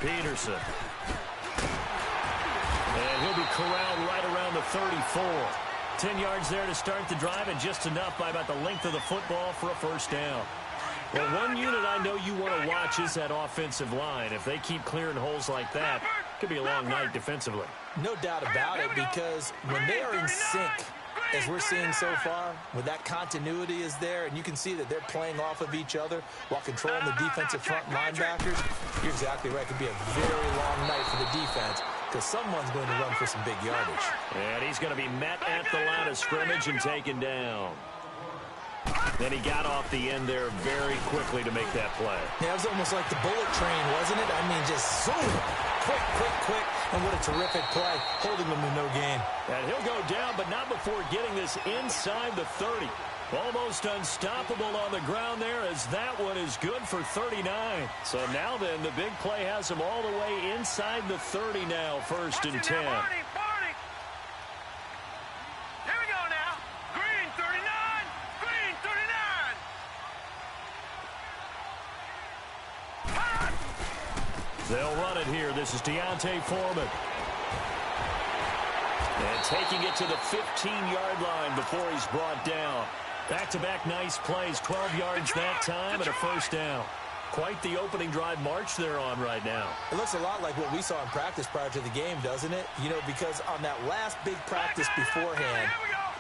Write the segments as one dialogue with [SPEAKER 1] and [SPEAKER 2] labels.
[SPEAKER 1] Peterson. And he'll be corralled right around the 34. 10 yards there to start the drive, and just enough by about the length of the football for a first down. Well, one unit I know you want to watch is that offensive line. If they keep clearing holes like that, it could be a long night defensively.
[SPEAKER 2] No doubt about it, because when they are in sync, as we're seeing so far, when that continuity is there, and you can see that they're playing off of each other while controlling the defensive front linebackers, you're exactly right. It could be a very long night for the defense, because someone's going to run for some big yardage.
[SPEAKER 1] And he's going to be met at the line of scrimmage and taken down. Then he got off the end there very quickly to make that play.
[SPEAKER 2] Yeah, it was almost like the bullet train, wasn't it? I mean, just zoom, quick, and what a terrific play, holding them to no gain.
[SPEAKER 1] And he'll go down, but not before getting this inside the 30. Almost unstoppable on the ground there, as that one is good for 39. So now then, the big play has him all the way inside the 30 now, 1st and 10. They'll run it here. This is Deontay Foreman. And taking it to the 15-yard line before he's brought down. Back-to-back nice plays, 12 yards that time and a first down. Quite the opening drive march they're on right now.
[SPEAKER 2] It looks a lot like what we saw in practice prior to the game, doesn't it? You know, because on that last big practice beforehand,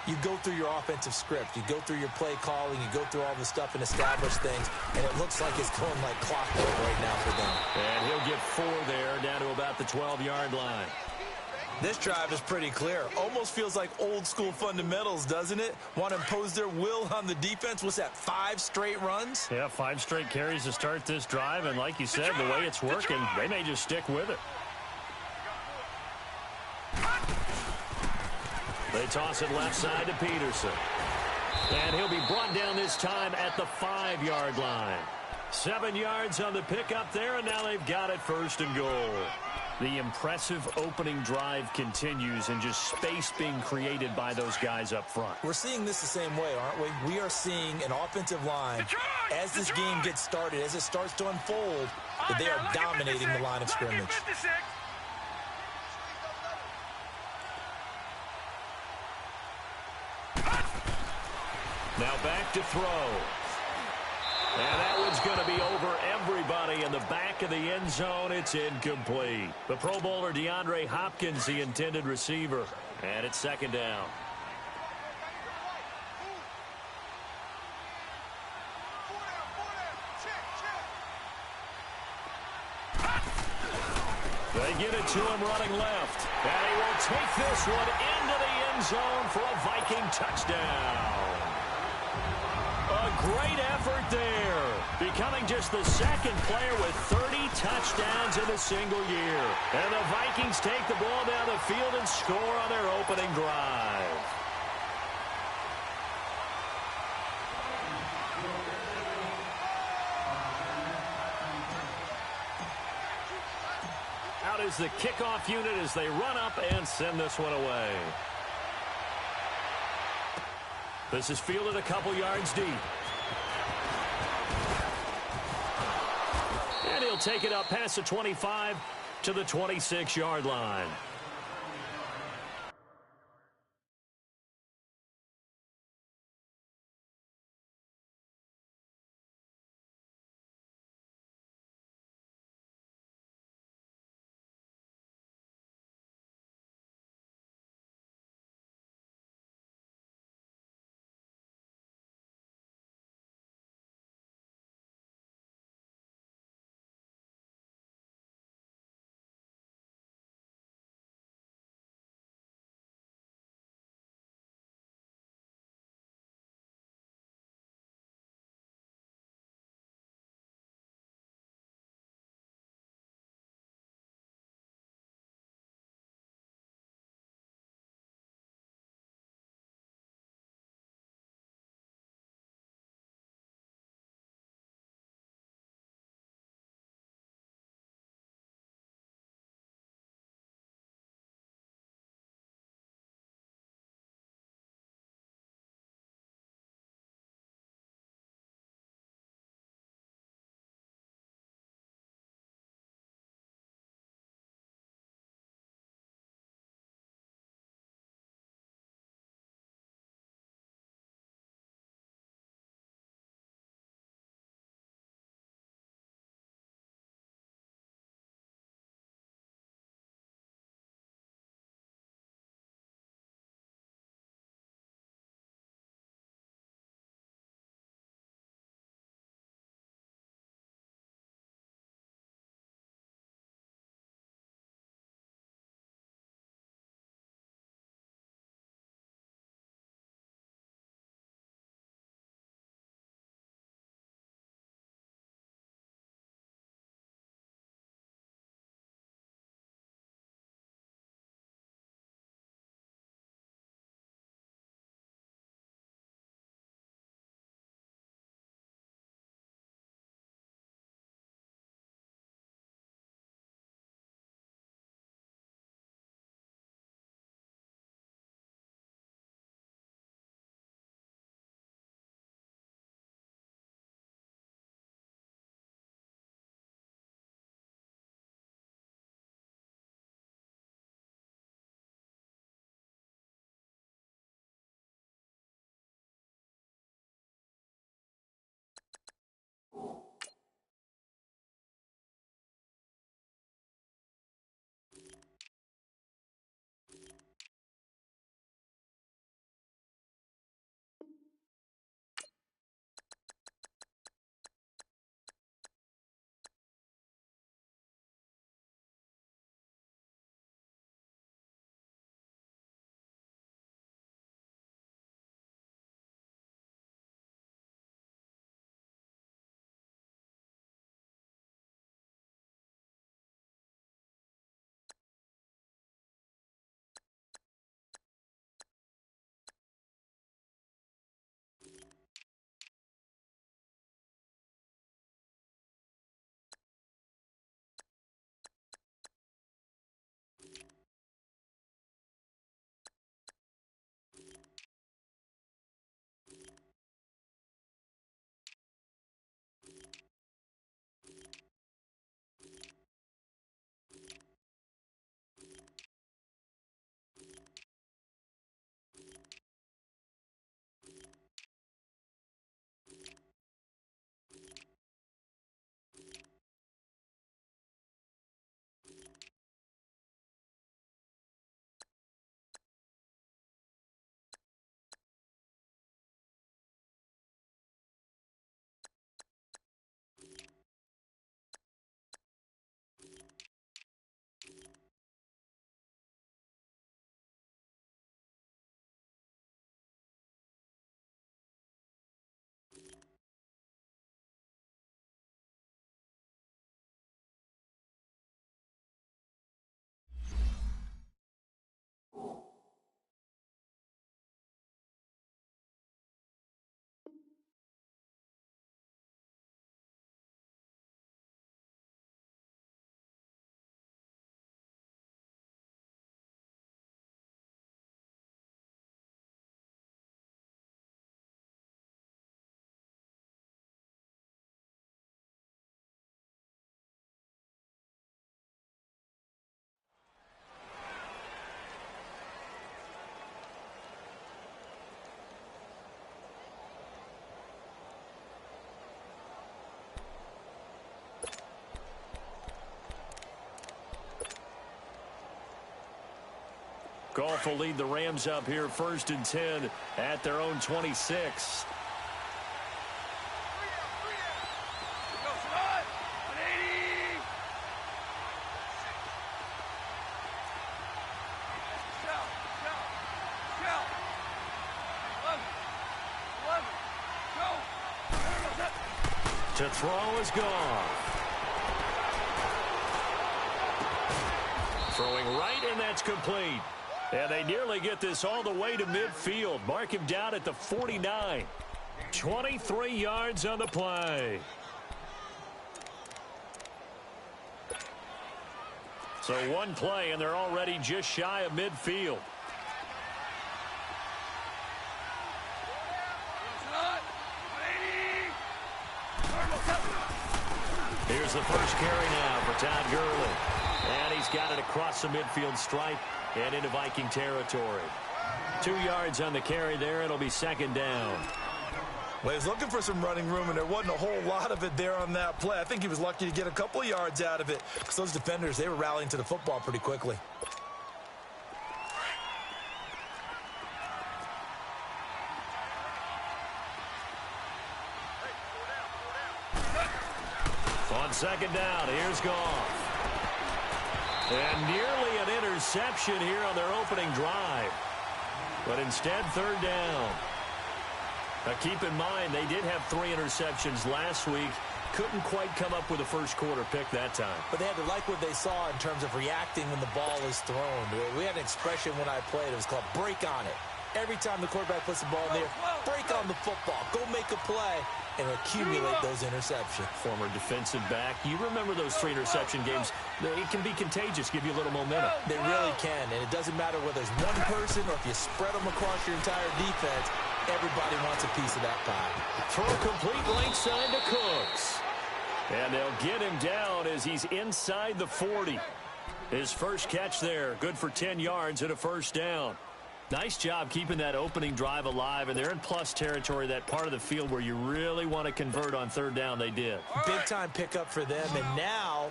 [SPEAKER 2] you go through your offensive script. You go through your play calling. You go through all the stuff and establish things. And it looks like it's going like clockwork right now for them.
[SPEAKER 1] And he'll get 4 there, down to about the 12-yard line.
[SPEAKER 2] This drive is pretty clear. Almost feels like old-school fundamentals, doesn't it? Want to impose their will on the defense. What's that, 5 straight runs?
[SPEAKER 1] Yeah, 5 straight carries to start this drive. And like you said, the way it's working, they may just stick with it. They toss it left side to Peterson. And he'll be brought down this time at the 5-yard line. 7 yards on the pickup there, and now they've got it 1st and goal. The impressive opening drive continues, and just space being created by those guys up front.
[SPEAKER 2] We're seeing this the same way, aren't we? We are seeing an offensive line, as this game gets started, as it starts to unfold, that they are dominating the line of scrimmage.
[SPEAKER 1] Now back to throw. And that one's going to be over everybody in the back of the end zone. It's incomplete. The Pro Bowler DeAndre Hopkins, the intended receiver. And it's 2nd down. They get it to him running left. And he will take this one into the end zone for a Viking touchdown. A great effort there, becoming just the 2nd player with 30 touchdowns in a single year. And the Vikings take the ball down the field and score on their opening drive. Out is the kickoff unit as they run up and send this one away. This is fielded a couple yards deep. And he'll take it up past the 25 to the 26-yard line. Goff will lead the Rams up here 1st and 10 at their own 26. To throw is gone. Throwing right, and that's complete. And they nearly get this all the way to midfield. Mark him down at the 49. 23 yards on the play. So one play, and they're already just shy of midfield. Here's the first carry now for Todd Gurley. And he's got it across the midfield stripe and into Viking territory. 2 yards on the carry there. It'll be 2nd down.
[SPEAKER 2] Well, he was looking for some running room, and there wasn't a whole lot of it there on that play. I think he was lucky to get a couple of yards out of it because those defenders, they were rallying to the football pretty quickly.
[SPEAKER 1] On 2nd down, here's Goff. And nearly an interception here on their opening drive. But instead, 3rd down. Now, keep in mind, they did have 3 interceptions last week. Couldn't quite come up with a first quarter pick that time.
[SPEAKER 2] But they had to like what they saw in terms of reacting when the ball is thrown. We had an expression when I played. It was called break on it. Every time the quarterback puts the ball in there, break on the football. Go make a play and accumulate those interceptions.
[SPEAKER 1] Former defensive back. You remember those 3 interception games. It can be contagious, give you a little momentum.
[SPEAKER 2] They really can, and it doesn't matter whether it's one person or if you spread them across your entire defense. Everybody wants a piece of that pie.
[SPEAKER 1] Throw complete right side to Cooks. And they'll get him down as he's inside the 40. His first catch there, good for 10 yards and a 1st down. Nice job keeping that opening drive alive, and they're in plus territory, that part of the field where you really want to convert on 3rd down. They did.
[SPEAKER 2] Big-time pickup for them, and now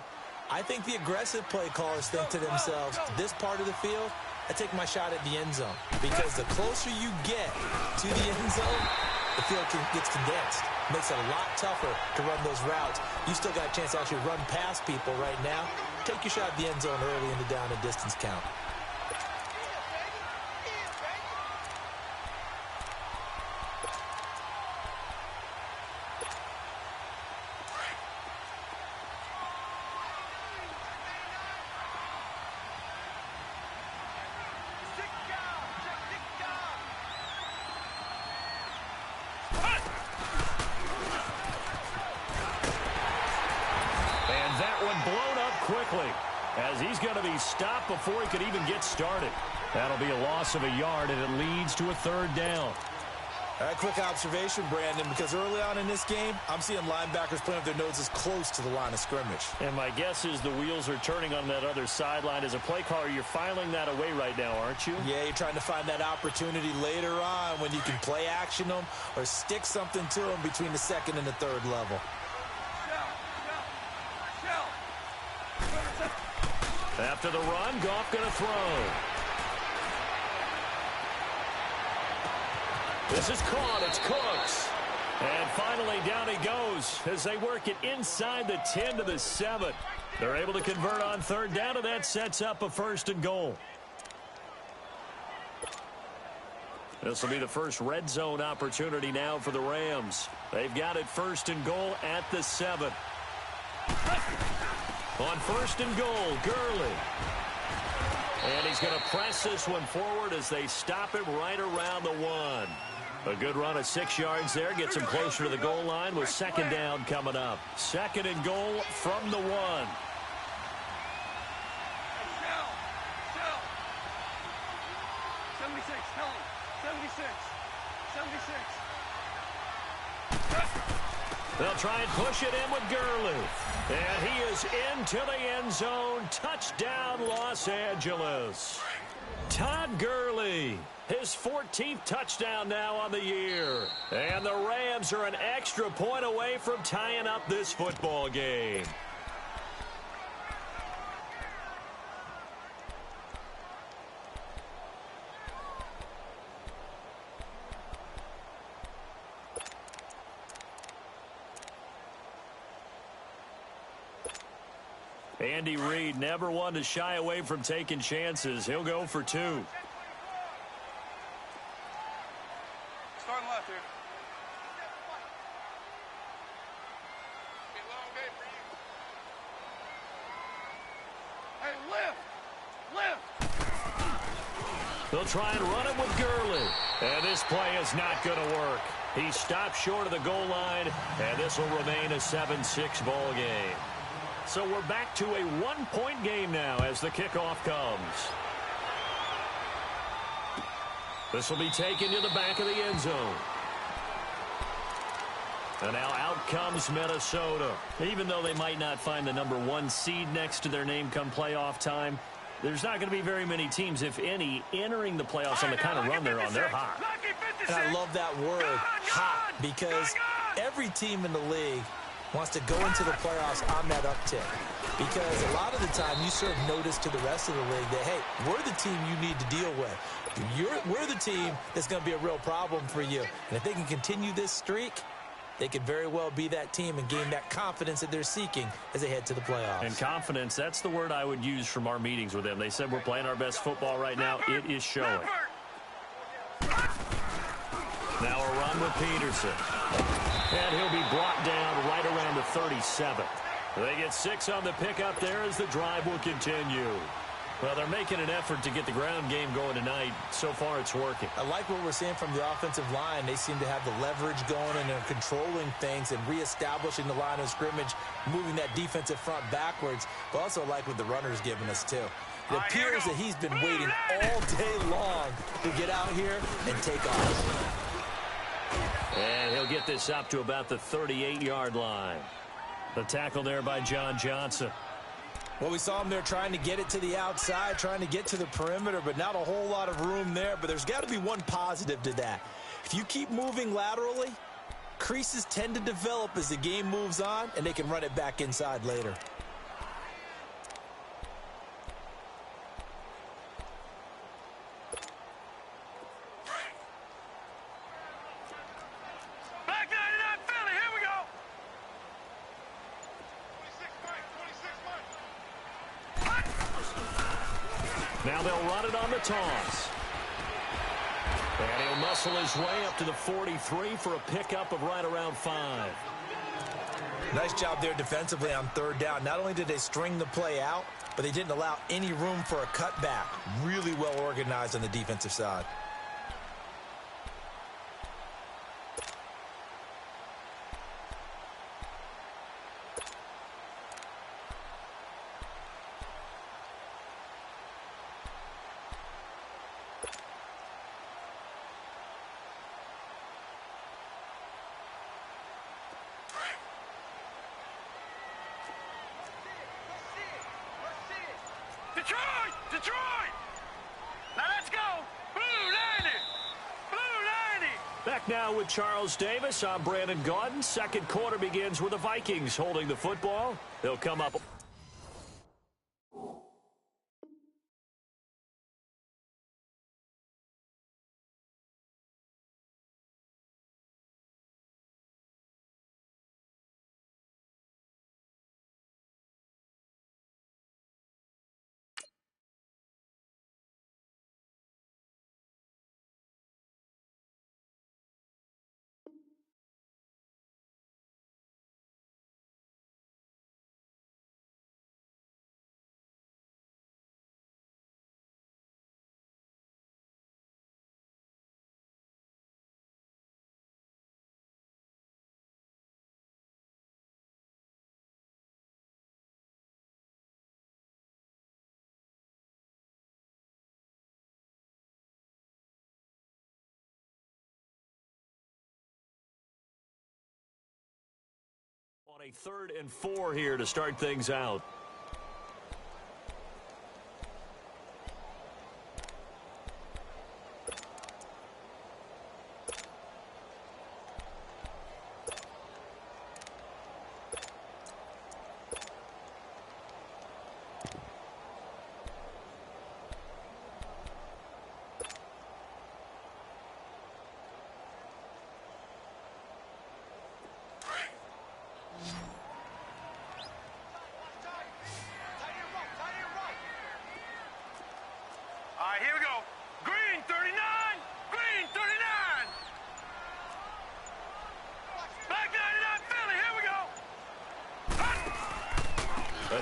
[SPEAKER 2] I think the aggressive play callers think to themselves, this part of the field, I take my shot at the end zone, because the closer you get to the end zone, the field gets condensed. Makes it a lot tougher to run those routes. You still got a chance to actually run past people right now. Take your shot at the end zone early in the down and distance count.
[SPEAKER 1] As he's going to be stopped before he could even get started. That'll be a loss of a yard, and it leads to a 3rd down.
[SPEAKER 2] A quick observation, Brandon, because early on in this game, I'm seeing linebackers playing with their noses close to the line of scrimmage.
[SPEAKER 1] And my guess is the wheels are turning on that other sideline. As a play caller, you're filing that away right now, aren't you?
[SPEAKER 2] Yeah, you're trying to find that opportunity later on when you can play action them or stick something to them between the 2nd and the 3rd level.
[SPEAKER 1] After the run, Goff going to throw. This is caught. It's Cooks. And finally, down he goes as they work it inside the 10 to the 7. They're able to convert on 3rd down, and that sets up a 1st and goal. This will be the first red zone opportunity now for the Rams. They've got it 1st and goal at the 7. On 1st and goal, Gurley. And he's going to press this one forward as they stop him right around the 1. A good run of 6 yards there. Gets him closer to the goal line with 2nd down coming up. 2nd and goal from the 1. They'll try and push it in with Gurley. And he is into the end zone. Touchdown, Los Angeles. Todd Gurley, his 14th touchdown now on the year. And the Rams are an extra point away from tying up this football game. Andy Reid never one to shy away from taking chances. He'll go for 2.
[SPEAKER 3] Starting left here. Long day for you. Hey, lift!
[SPEAKER 1] They'll try and run it with Gurley. And this play is not going to work. He stopped short of the goal line, and this will remain a 7-6 ball game. So we're back to a 1-point game now as the kickoff comes. This will be taken to the back of the end zone. And now out comes Minnesota. Even though they might not find the number 1 seed next to their name come playoff time, there's not going to be very many teams, if any, entering the playoffs on the kind of run they're on. They're hot.
[SPEAKER 2] And I love that word, hot, because every team in the league wants to go into the playoffs on that uptick. Because a lot of the time you serve notice to the rest of the league that, hey, we're the team you need to deal with. We're the team that's going to be a real problem for you. And if they can continue this streak, they could very well be that team and gain that confidence that they're seeking as they head to the playoffs.
[SPEAKER 1] And confidence, that's the word I would use from our meetings with them. They said we're playing our best football right now. It is showing. Now a run with Peterson. And he'll be brought down right around the 37. They get 6 on the pickup there as the drive will continue. Well, they're making an effort to get the ground game going tonight. So far, it's working.
[SPEAKER 2] I like what we're seeing from the offensive line. They seem to have the leverage going, and they're controlling things and reestablishing the line of scrimmage, moving that defensive front backwards. But also like what the runner's giving us, too. It appears that he's been waiting all day long to get out here and take off.
[SPEAKER 1] And he'll get this up to about the 38-yard line. The tackle there by John Johnson.
[SPEAKER 2] Well, we saw him there trying to get it to the outside, trying to get to the perimeter, but not a whole lot of room there. But there's got to be one positive to that. If you keep moving laterally, creases tend to develop as the game moves on, and they can run it back inside later.
[SPEAKER 1] Now they'll run it on the toss. And he'll muscle his way up to the 43 for a pickup of right around 5.
[SPEAKER 2] Nice job there defensively on 3rd down. Not only did they string the play out, but they didn't allow any room for a cutback. Really well organized on the defensive side.
[SPEAKER 3] Detroit! Now let's go! Blue 90! Blue 90!
[SPEAKER 1] Back now with Charles Davis. I'm Brandon Gaudin. Second quarter begins with the Vikings holding the football. They'll come up. On a 3rd and 4 here to start things out.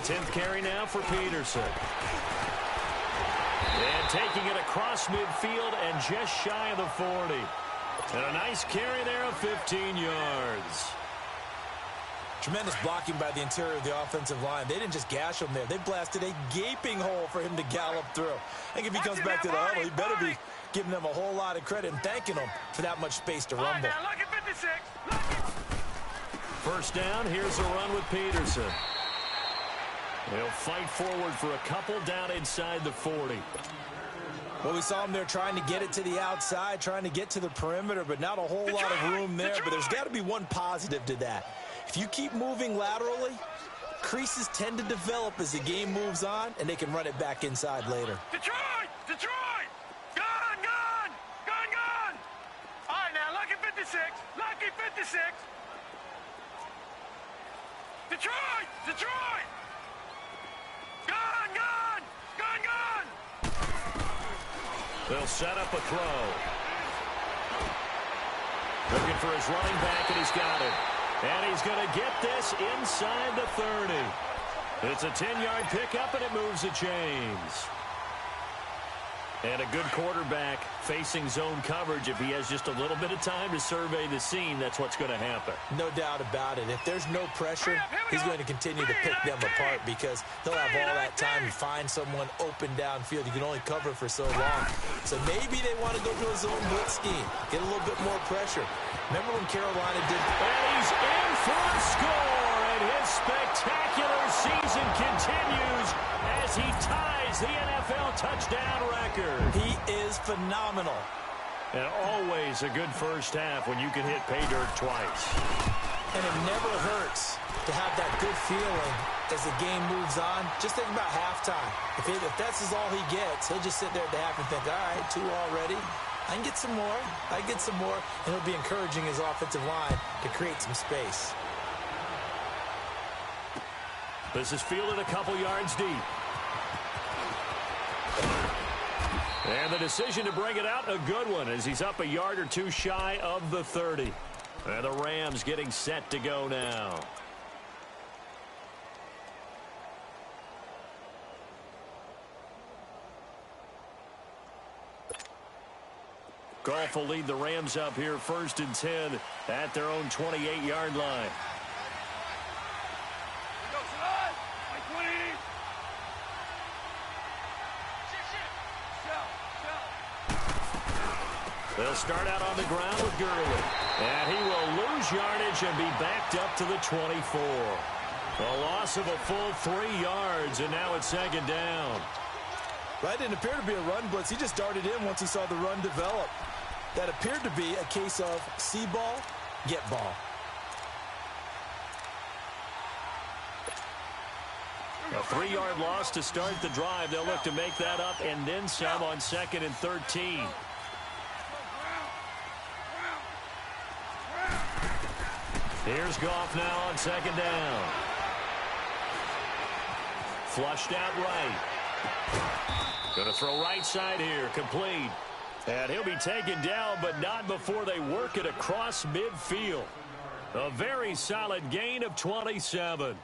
[SPEAKER 1] A 10th carry now for Peterson. And taking it across midfield and just shy of the 40. And a nice carry there of 15 yards.
[SPEAKER 2] Tremendous blocking by the interior of the offensive line. They didn't just gash him there. They blasted a gaping hole for him to gallop through. I think if he comes back to the huddle, he better be giving them a whole lot of credit and thanking them for that much space to rumble.
[SPEAKER 1] First down, here's a run with Peterson. They'll fight forward for a couple down inside the 40.
[SPEAKER 2] Well, we saw him there trying to get it to the outside, trying to get to the perimeter, but not a whole lot of room there. But there's got to be one positive to that. If you keep moving laterally, creases tend to develop as the game moves on, and they can run it back inside later.
[SPEAKER 3] Detroit! Detroit! Gun! Gun! Gun! Gun! All right, now, lucky 56. Lucky 56. Detroit! Detroit! Gun! Gun! Gun! Gun!
[SPEAKER 1] They'll set up a throw. Looking for his running back, and he's got it. And he's going to get this inside the 30. It's a 10-yard pickup, and it moves the chains. And a good quarterback facing zone coverage. If he has just a little bit of time to survey the scene, that's what's going to happen.
[SPEAKER 2] No doubt about it. If there's no pressure, he's going to continue to pick them apart because he'll have all that time to find someone open downfield. You can only cover for so long. So maybe they want to go to a zone blitz scheme, get a little bit more pressure. Remember when Carolina did...
[SPEAKER 1] And he's in for a score, and his spectacular season continues as he ties the NFL touchdown record.
[SPEAKER 2] He is phenomenal.
[SPEAKER 1] And always a good first half when you can hit pay dirt twice.
[SPEAKER 2] And it never hurts to have that good feeling as the game moves on. Just think about halftime. If that's all he gets, he'll just sit there at the half and think, all right, 2 already. I can get some more. I can get some more. And he'll be encouraging his offensive line to create some space.
[SPEAKER 1] This is fielded a couple yards deep. And the decision to bring it out, a good one, as he's up a yard or 2 shy of the 30. And the Rams getting set to go now. Goff will lead the Rams up here 1st and 10 at their own 28-yard line. They'll start out on the ground with Gurley. And he will lose yardage and be backed up to the 24. A loss of a full 3 yards, and now it's 2nd down.
[SPEAKER 2] Right, didn't appear to be a run blitz. He just darted in once he saw the run develop. That appeared to be a case of see ball, get ball.
[SPEAKER 1] A 3-yard loss to start the drive. They'll look to make that up and then some on 2nd and 13. Here's Goff now on 2nd down. Flushed out right. Going to throw right side here, complete. And he'll be taken down, but not before they work it across midfield. A very solid gain of 27.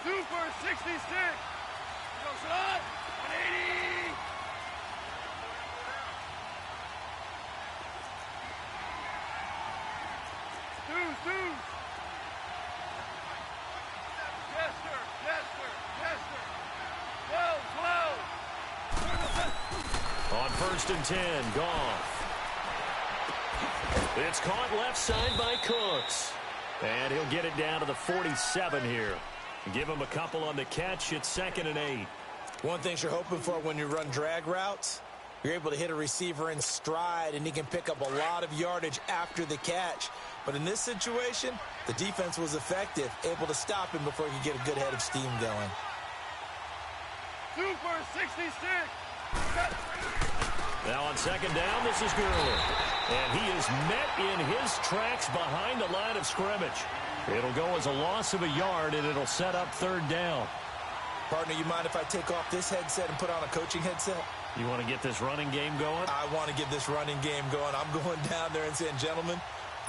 [SPEAKER 3] Super 66. Goes on. 180. Deuce. Yes, sir. Yes, sir. Yes, sir. Slow.
[SPEAKER 1] On 1st and 10, Goff. It's caught left side by Cooks. And he'll get it down to the 47 here. Give him a couple on the catch. It's 2nd and 8.
[SPEAKER 2] One thing you're hoping for when you run drag routes, you're able to hit a receiver in stride, and he can pick up a lot of yardage after the catch. But in this situation, the defense was effective, able to stop him before he could get a good head of steam going.
[SPEAKER 3] Super 66.
[SPEAKER 1] Now on 2nd down, this is Gurley. And he is met in his tracks behind the line of scrimmage. It'll go as a loss of a yard, and it'll set up 3rd down.
[SPEAKER 2] Partner, you mind if I take off this headset and put on a coaching headset?
[SPEAKER 1] You want to get this running game going?
[SPEAKER 2] I want to get this running game going. I'm going down there and saying, gentlemen,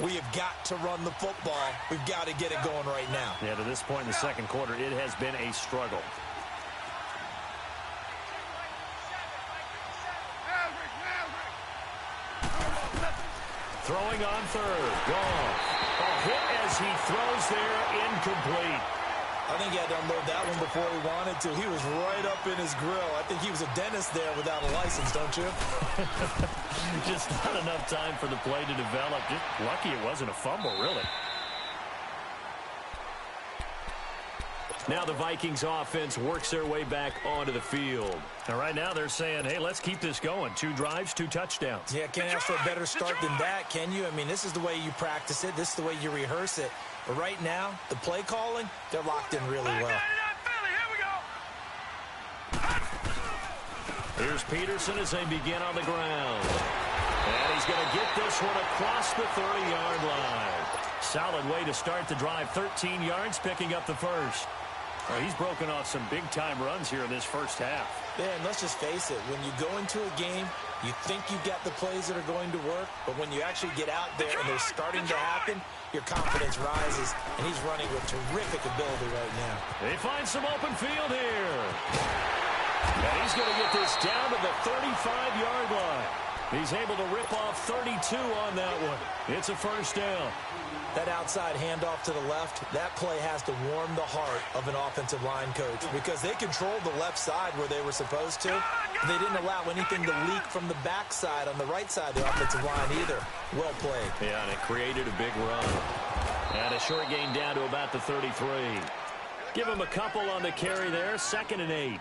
[SPEAKER 2] we have got to run the football. We've got to get it going right now.
[SPEAKER 1] Yeah, to this point in the second quarter, it has been a struggle. Throwing on third. Gone. A hit as he throws there, incomplete.
[SPEAKER 2] I think he had to unload that one before he wanted to. He was right up in his grill. I think he was a dentist there without a license, don't you?
[SPEAKER 1] Just not enough time for the play to develop. Just lucky it wasn't a fumble, really. Now the Vikings offense works their way back onto the field. And right now they're saying, hey, let's keep this going. 2 drives, 2 touchdowns.
[SPEAKER 2] Yeah, can't ask for a better start than that, can you? I mean, this is the way you practice it. This is the way you rehearse it. But right now, the play calling, they're locked in really well.
[SPEAKER 1] Here's Peterson as they begin on the ground. And he's going to get this one across the 30-yard line. Solid way to start the drive. 13 yards, picking up the first. Well, he's broken off some big-time runs here in this first half.
[SPEAKER 2] Yeah, and let's just face it. When you go into a game, you think you've got the plays that are going to work, but when you actually get out there and they're starting to happen, your confidence rises, and he's running with terrific ability right now.
[SPEAKER 1] They find some open field here. And he's going to get this down to the 35-yard line. He's able to rip off 32 on that one. It's a first down.
[SPEAKER 2] That outside handoff to the left, that play has to warm the heart of an offensive line coach because they controlled the left side where they were supposed to. They didn't allow anything to leak from the backside on the right side of the offensive line either. Well played.
[SPEAKER 1] Yeah, and it created a big run. And a short gain down to about the 33. Give him a couple on the carry there, 2nd and 8.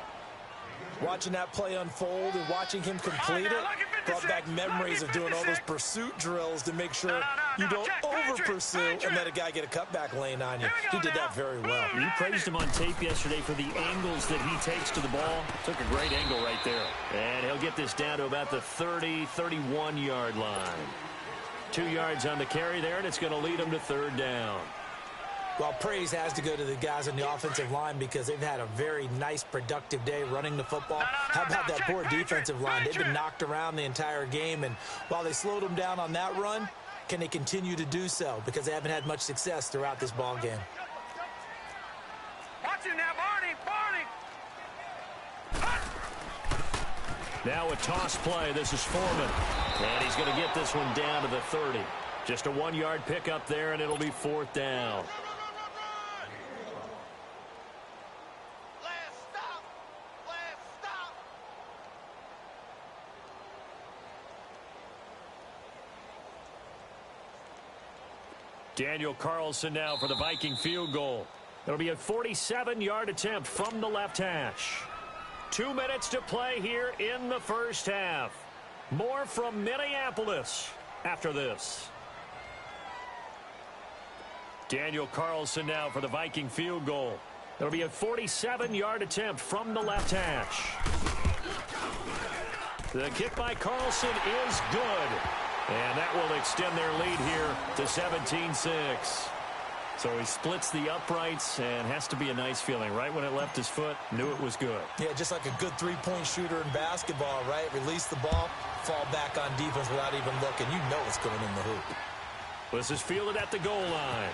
[SPEAKER 2] Watching that play unfold and watching him complete it brought back memories of doing all those pursuit drills to make sure you don't over-pursue and let a guy get a cutback lane on you. He did that very well.
[SPEAKER 1] You praised him on tape yesterday for the angles that he takes to the ball. Took a great angle right there. And he'll get this down to about the 30, 31-yard line. 2 yards on the carry there, and it's going to lead him to 3rd down.
[SPEAKER 2] Well, praise has to go to the guys on the offensive line because they've had a very nice, productive day running the football. How about that poor defensive line? They've been knocked around the entire game, and while they slowed them down on that run, can they continue to do so? Because they haven't had much success throughout this ball game.
[SPEAKER 3] Watch it now, Barney.
[SPEAKER 1] Now a toss play. This is Foreman. And he's going to get this one down to the 30. Just a 1-yard pickup there, and it'll be 4th down. Daniel Carlson now for the Viking field goal. It'll be a 47-yard attempt from the left hash. 2 minutes to play here in the first half. More from Minneapolis after this. Daniel Carlson now for the Viking field goal. It'll be a 47-yard attempt from the left hash. The kick by Carlson is good. And that will extend their lead here to 17-6. So he splits the uprights and has to be a nice feeling. Right when it left his foot, knew it was good.
[SPEAKER 2] Yeah, just like a good three-point shooter in basketball, right? Release the ball, fall back on defense without even looking. You know it's going in the hoop.
[SPEAKER 1] This is fielded at the goal line.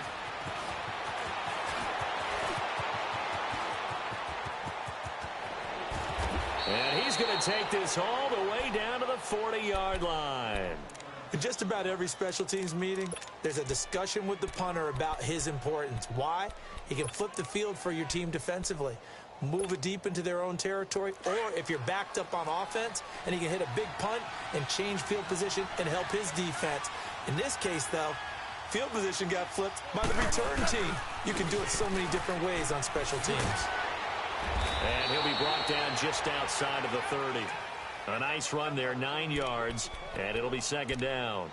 [SPEAKER 1] And he's going to take this all the way down to the 40-yard line.
[SPEAKER 2] In just about every special teams meeting, there's a discussion with the punter about his importance. Why? He can flip the field for your team defensively, move it deep into their own territory, or if you're backed up on offense, and he can hit a big punt and change field position and help his defense. In this case, though, field position got flipped by the return team. You can do it so many different ways on special teams.
[SPEAKER 1] And he'll be brought down just outside of the 30. A nice run there, 9 yards, and it'll be 2nd down.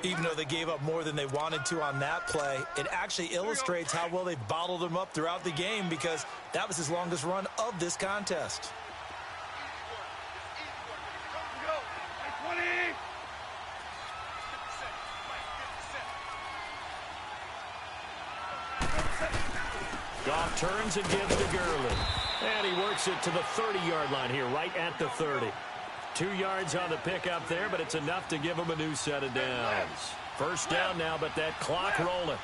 [SPEAKER 2] Even though they gave up more than they wanted to on that play, it actually illustrates how well they've bottled them up throughout the game because that was his longest run of this contest.
[SPEAKER 1] Goff turns and gives to Gurley. And he works it to the 30-yard line here, right at the 30. 2 yards on the pickup there, but it's enough to give him a new set of downs. First down now, but that clock rolling.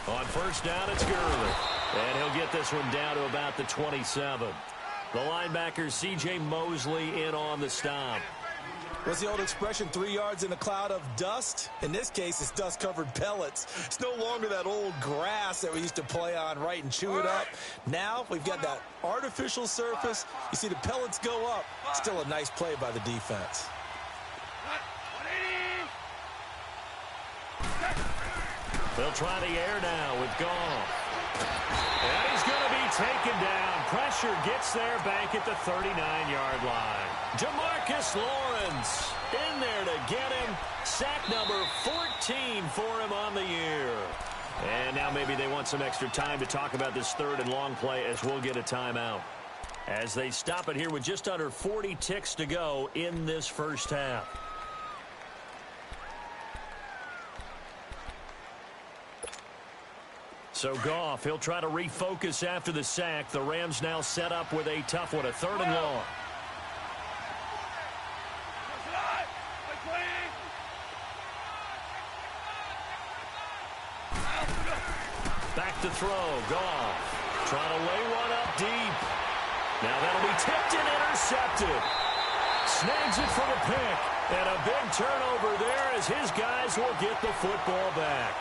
[SPEAKER 1] On first down, it's Gurley. And he'll get this one down to about the 27. The linebacker, C.J. Mosley, in on the stop.
[SPEAKER 2] What's the old expression, 3 yards in a cloud of dust? In this case, it's dust-covered pellets. It's no longer that old grass that we used to play on, right, and chew it up. Now we've got that artificial surface. You see the pellets go up. Still a nice play by the defense.
[SPEAKER 1] They'll try the air now with Goff. And he's going to be taken down. Pressure gets there back at the 39-yard line. Jamarcus Lawrence in there to get him. Sack number 14 for him on the year. And now maybe they want some extra time to talk about this third and long play as we'll get a timeout. As they stop it here with just under 40 ticks to go in this first half. So Goff, he'll try to refocus after the sack. The Rams now set up with a tough one, a third and long. Back to throw, Goff. Trying to lay one up deep. Now that'll be tipped and intercepted. Snags it for the pick. And a big turnover there as his guys will get the football back.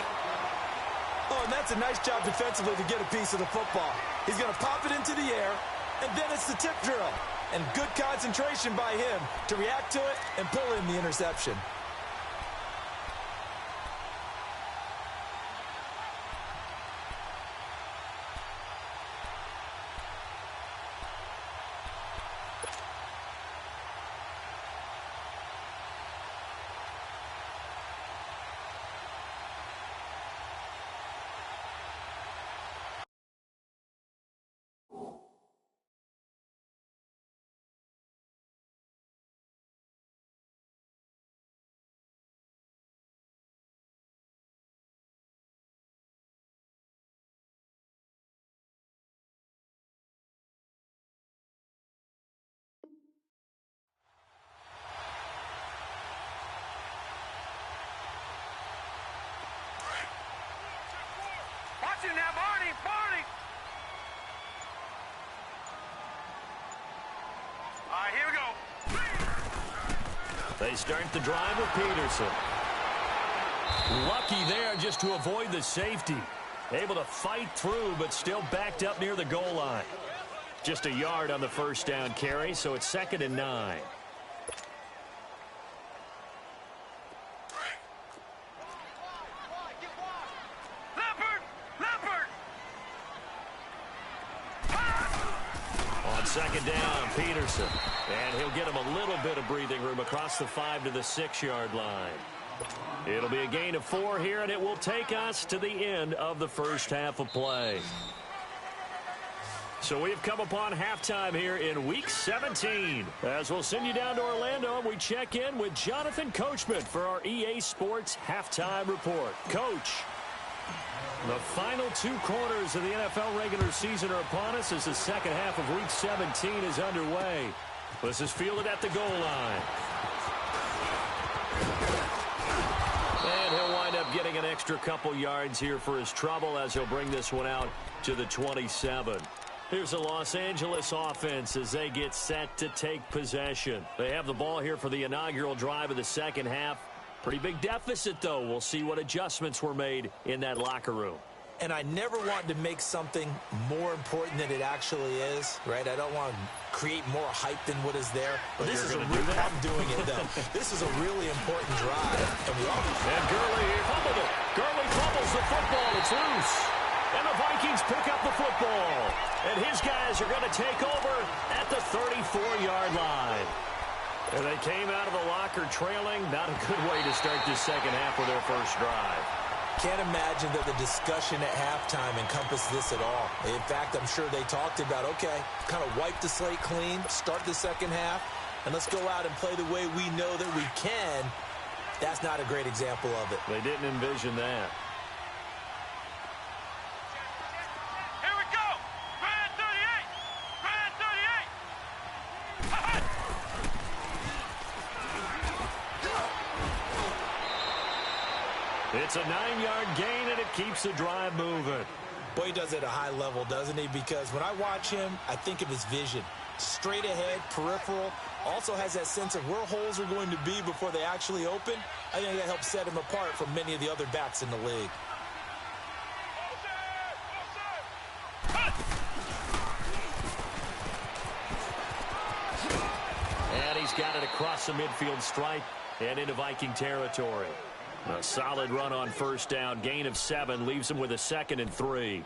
[SPEAKER 2] Oh, and that's a nice job defensively to get a piece of the football. He's going to pop it into the air, and then it's the tip drill. And good concentration by him to react to it and pull in the interception.
[SPEAKER 3] Watch it now, Barney! Barney! All right, here we go.
[SPEAKER 1] They start the drive with Peterson. Lucky there just to avoid the safety. Able to fight through, but still backed up near the goal line. Just a yard on the first down carry, so it's 2nd and 9. Second down, Peterson. And he'll get him a little bit of breathing room across the 5 to the 6-yard line. It'll be a gain of 4 here, and it will take us to the end of the first half of play. So we've come upon halftime here in Week 17. As we'll send you down to Orlando, and we check in with Jonathan Coachman for our EA Sports Halftime Report. Coach. The final 2 quarters of the NFL regular season are upon us as the second half of Week 17 is underway. This is fielded at the goal line. And he'll wind up getting an extra couple yards here for his trouble as he'll bring this one out to the 27. Here's the Los Angeles offense as they get set to take possession. They have the ball here for the inaugural drive of the second half. Pretty big deficit, though. We'll see what adjustments were made in that locker room.
[SPEAKER 2] And I never want to make something more important than it actually is, right? I don't want to create more hype than what is there. But this is I'm doing it, though. This is a really important drive.
[SPEAKER 1] And Gurley fumbled it. Gurley fumbles the football. It's loose. And the Vikings pick up the football. And his guys are going to take over at the 34-yard line. And they came out of the locker trailing. Not a good way to start this second half with their first drive.
[SPEAKER 2] Can't imagine that the discussion at halftime encompassed this at all. In fact, I'm sure they talked about, okay, kind of wipe the slate clean, start the second half, and let's go out and play the way we know that we can. That's not a great example of it.
[SPEAKER 1] They didn't envision that.
[SPEAKER 3] Here we go. Red 38.
[SPEAKER 1] It's a 9-yard gain, and it keeps the drive moving.
[SPEAKER 2] Boy, he does it at a high level, doesn't he? Because when I watch him, I think of his vision. Straight ahead, peripheral, also has that sense of where holes are going to be before they actually open. I think that helps set him apart from many of the other backs in the league.
[SPEAKER 1] And he's got it across the midfield stripe and into Viking territory. A solid run on first down. Gain of 7 leaves him with a 2nd and 3.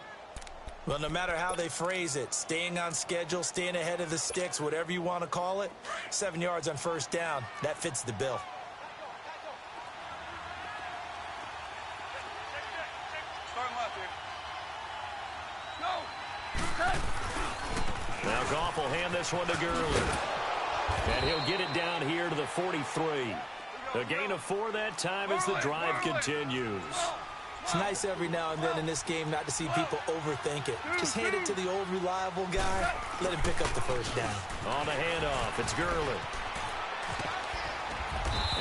[SPEAKER 2] Well, no matter how they phrase it, staying on schedule, staying ahead of the sticks, whatever you want to call it, 7 yards on first down, that fits the bill.
[SPEAKER 1] Now Goff will hand this one to Gurley. And he'll get it down here to the 43. A gain of 4 that time as the drive continues.
[SPEAKER 2] It's nice every now and then in this game not to see people overthink it. Just hand it to the old reliable guy. Let him pick up the first down.
[SPEAKER 1] On the handoff, it's Gurley.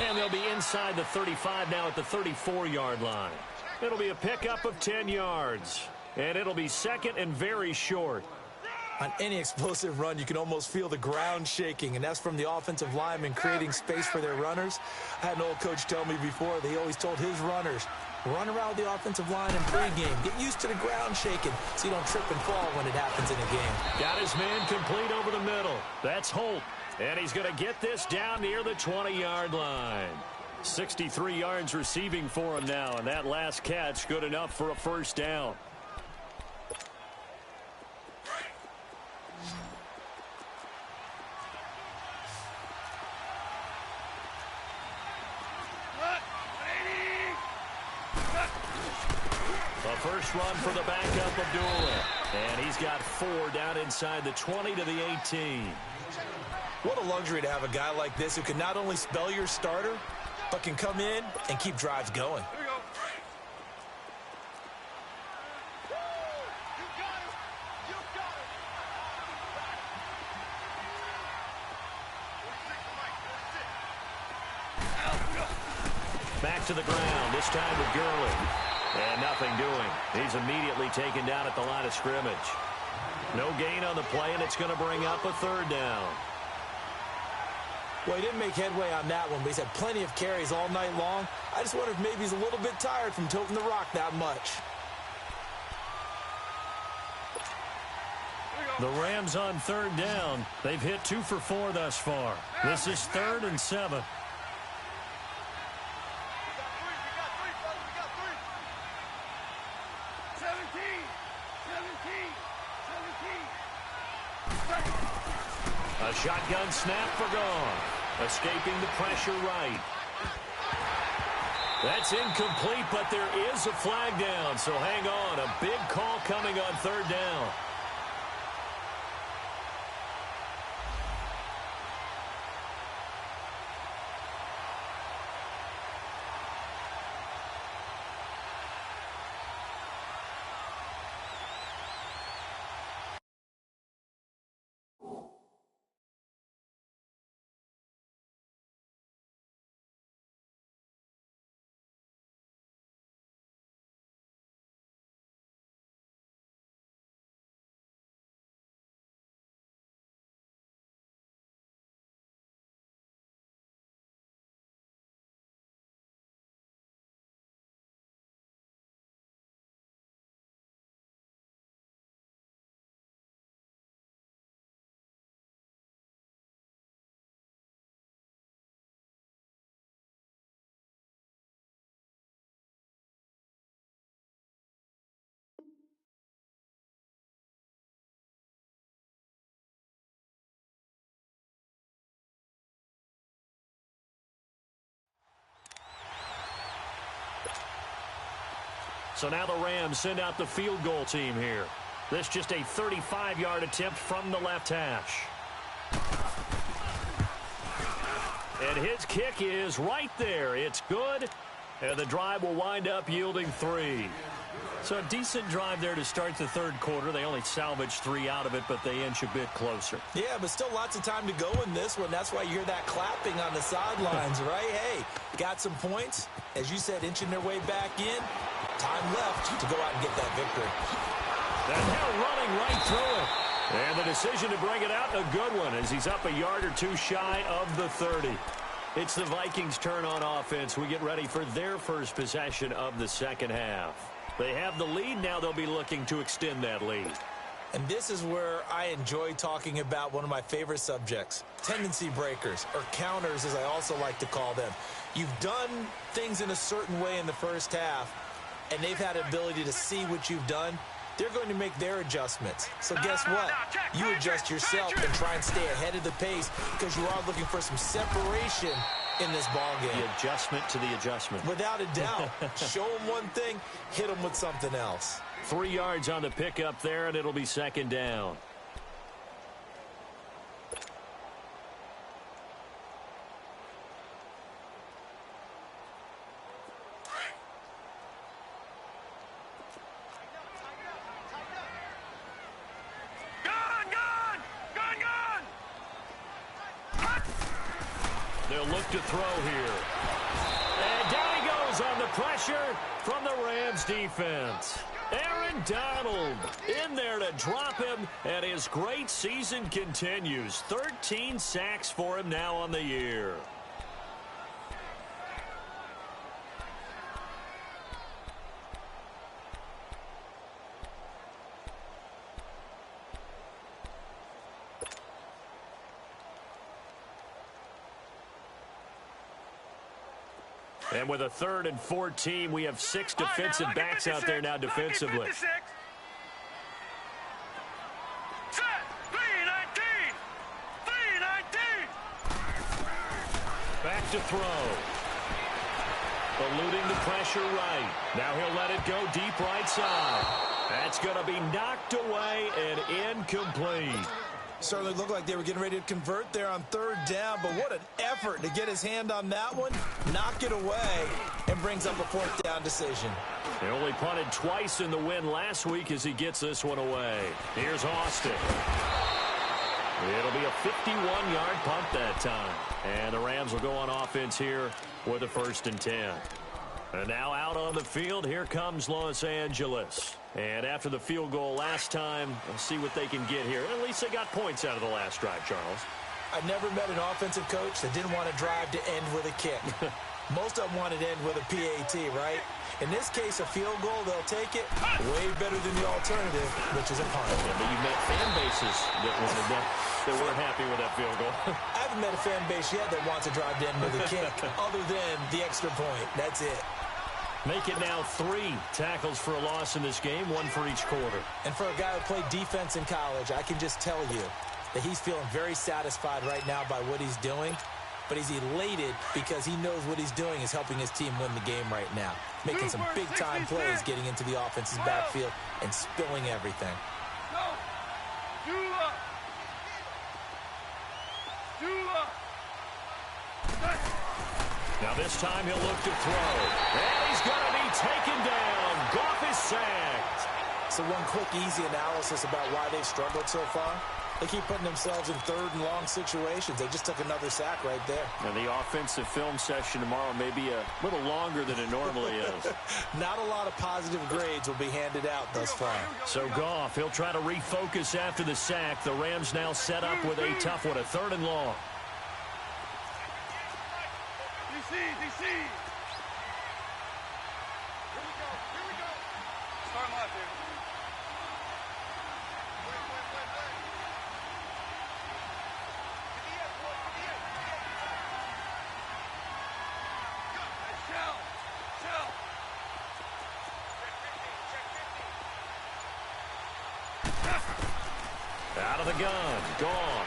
[SPEAKER 1] And they'll be inside the 35 now at the 34-yard line. It'll be a pickup of 10 yards. And it'll be 2nd and very short.
[SPEAKER 2] On any explosive run, you can almost feel the ground shaking, and that's from the offensive linemen creating space for their runners. I had an old coach tell me before, they always told his runners, run around with the offensive line in pregame. Get used to the ground shaking so you don't trip and fall when it happens in a game.
[SPEAKER 1] Got his man complete over the middle. That's Holt. And he's going to get this down near the 20-yard line. 63 yards receiving for him now, and that last catch good enough for a first down. A first run for the backup Abdullah. And he's got 4 down inside the 20 to the 18.
[SPEAKER 2] What a luxury to have a guy like this who can not only spell your starter, but can come in and keep drives going.
[SPEAKER 1] Back to the ground, this time with Gurley. And nothing doing. He's immediately taken down at the line of scrimmage. No gain on the play, and it's going to bring up a 3rd down.
[SPEAKER 2] Well, he didn't make headway on that one, but he's had plenty of carries all night long. I just wonder if maybe he's a little bit tired from toting the rock that much.
[SPEAKER 1] The Rams on 3rd down. They've hit 2 for 4 thus far. This is 3rd and 7. A shotgun snap for Goff. Escaping the pressure right. That's incomplete, but there is a flag down, so hang on. A big call coming on 3rd down. So now the Rams send out the field goal team here. This just a 35-yard attempt from the left hash. And his kick is right there. It's good. And the drive will wind up yielding 3. So a decent drive there to start the third quarter. They only salvaged 3 out of it, but they inch a bit closer.
[SPEAKER 2] Yeah, but still lots of time to go in this one. That's why you hear that clapping on the sidelines, right? Hey, got some points. As you said, inching their way back in. Time left to go out and get that victory.
[SPEAKER 1] And now running right through it. And the decision to bring it out, a good one, as he's up a yard or two shy of the 30. It's the Vikings' turn on offense. We get ready for their first possession of the second half. They have the lead. Now they'll be looking to extend that lead.
[SPEAKER 2] And this is where I enjoy talking about one of my favorite subjects, tendency breakers, or counters as I also like to call them. You've done things in a certain way in the first half, and they've had an ability to see what you've done. They're going to make their adjustments. So guess what? You adjust yourself and try and stay ahead of the pace because you are looking for some separation in this ball game.
[SPEAKER 1] The adjustment to the adjustment.
[SPEAKER 2] Without a doubt. Show them one thing, hit them with something else.
[SPEAKER 1] 3 yards on the pickup there, and it'll be second down. They'll look to throw here. And down he goes on the pressure from the Rams defense. Aaron Donald in there to drop him, and his great season continues. 13 sacks for him now on the year. And with a 3rd and 14, we have 6 defensive backs out there now defensively. Back to throw. Eluding the pressure right. Now he'll let it go deep right side. That's going to be knocked away and incomplete.
[SPEAKER 2] Certainly looked like they were getting ready to convert there on 3rd down, but what an effort to get his hand on that one, knock it away, and brings up a 4th down decision.
[SPEAKER 1] He only punted twice in the win last week as he gets this one away. Here's Austin. It'll be a 51-yard punt that time. And the Rams will go on offense here with a 1st and 10. And now out on the field, here comes Los Angeles. And after the field goal last time, we'll see what they can get here. At least they got points out of the last drive, Charles.
[SPEAKER 2] I never met an offensive coach that didn't want to drive to end with a kick. Most of them wanted to end with a PAT, right? In this case, a field goal, they'll take it way better than the alternative, which is a punt.
[SPEAKER 1] Yeah, but you met fan bases that wanted that. They weren't happy with that field goal.
[SPEAKER 2] I haven't met a fan base yet that wants to drive to end with a kick, other than the extra point. That's it.
[SPEAKER 1] Make it now 3 tackles for a loss in this game, 1 for each quarter.
[SPEAKER 2] And for a guy who played defense in college, I can just tell you that he's feeling very satisfied right now by what he's doing. But he's elated because he knows what he's doing is helping his team win the game right now. Making some big-time plays, getting into the offense's backfield and spilling everything.
[SPEAKER 1] Now this time he'll look to throw. And he's going to be taken down. Goff is sacked.
[SPEAKER 2] So one quick, easy analysis about why they've struggled so far. They keep putting themselves in 3rd and long situations. They just took another sack right there.
[SPEAKER 1] And the offensive film session tomorrow may be a little longer than it normally is.
[SPEAKER 2] Not a lot of positive grades will be handed out thus far.
[SPEAKER 1] So Goff, he'll try to refocus after the sack. The Rams now set up with a tough one, a 3rd and long.
[SPEAKER 3] DC. Here we go. Start left here.
[SPEAKER 1] Out of the gun, gone.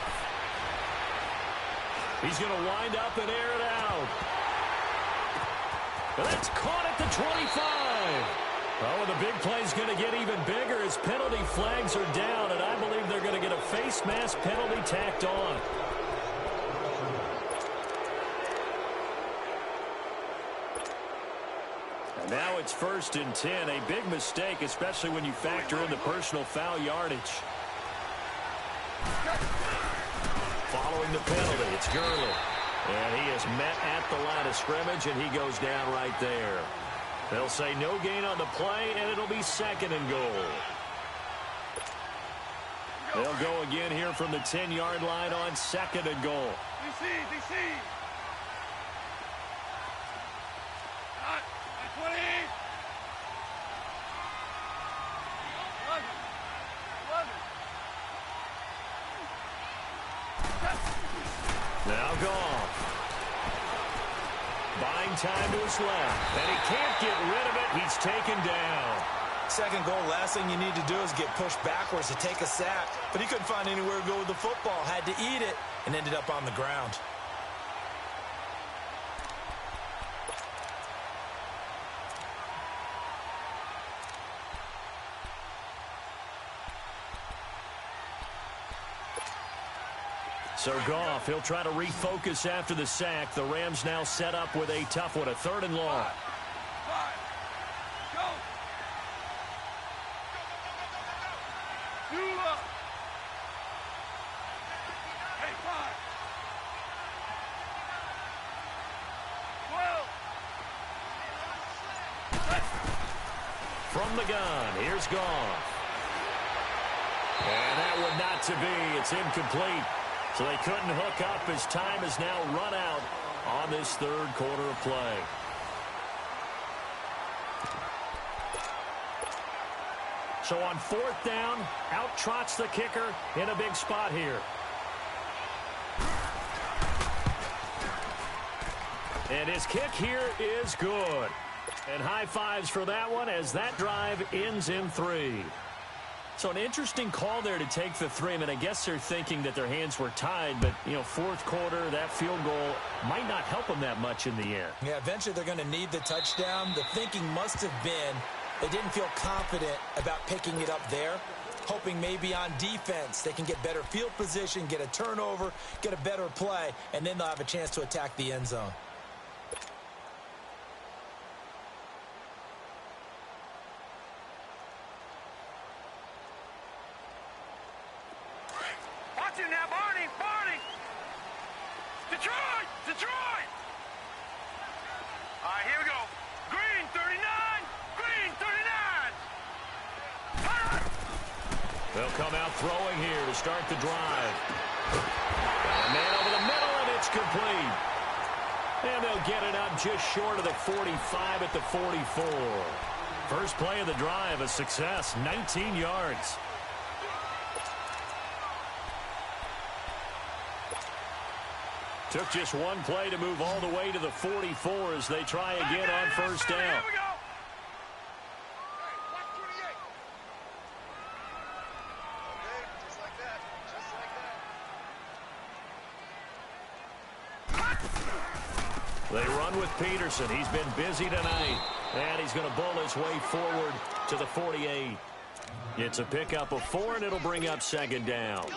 [SPEAKER 1] He's going to wind up and air it out. And that's caught at the 25. Oh, and the big play's going to get even bigger as penalty flags are down, and I believe they're going to get a face mask penalty tacked on. Now it's 1st and 10. A big mistake, especially when you factor in the personal foul yardage. Following the penalty, it's Gurley. And he is met at the line of scrimmage, and he goes down right there. They'll say no gain on the play, and it'll be 2nd and goal. They'll go again here from the 10-yard line on 2nd and goal.
[SPEAKER 3] DC. Hot. 20.
[SPEAKER 1] Now Goff. Buying time to his left. And he can't get rid of it. He's taken down.
[SPEAKER 2] 2nd goal, last thing you need to do is get pushed backwards to take a sack. But he couldn't find anywhere to go with the football. Had to eat it and ended up on the ground.
[SPEAKER 1] So Goff, he'll try to refocus after the sack. The Rams now set up with a tough one, a 3rd and long.
[SPEAKER 3] Go. Hey, 5. 12.
[SPEAKER 1] From the gun, here's Goff. And that one not to be. It's incomplete. So they couldn't hook up as time is now run out on this 3rd quarter of play. So on 4th down, out trots the kicker in a big spot here. And his kick here is good. And high fives for that one as that drive ends in 3. So an interesting call there to take the 3. I mean, I guess they're thinking that their hands were tied, but, 4th quarter, that field goal might not help them that much in the end.
[SPEAKER 2] Yeah, eventually they're going to need the touchdown. The thinking must have been they didn't feel confident about picking it up there, hoping maybe on defense they can get better field position, get a turnover, get a better play, and then they'll have a chance to attack the end zone.
[SPEAKER 3] Now, Barney! Detroit! All right, here we go. Green, 39!
[SPEAKER 1] They'll come out throwing here to start the drive. A man over the middle, and it's complete. And they'll get it up just short of the 45 at the 44. First play of the drive, a success, 19 yards. Took just one play to move all the way to the 44 as they try again on 1st down.
[SPEAKER 3] Here we go.
[SPEAKER 1] They run with Peterson. He's been busy tonight. And he's going to bull his way forward to the 48. It's a pickup of 4, and it'll bring up 2nd down.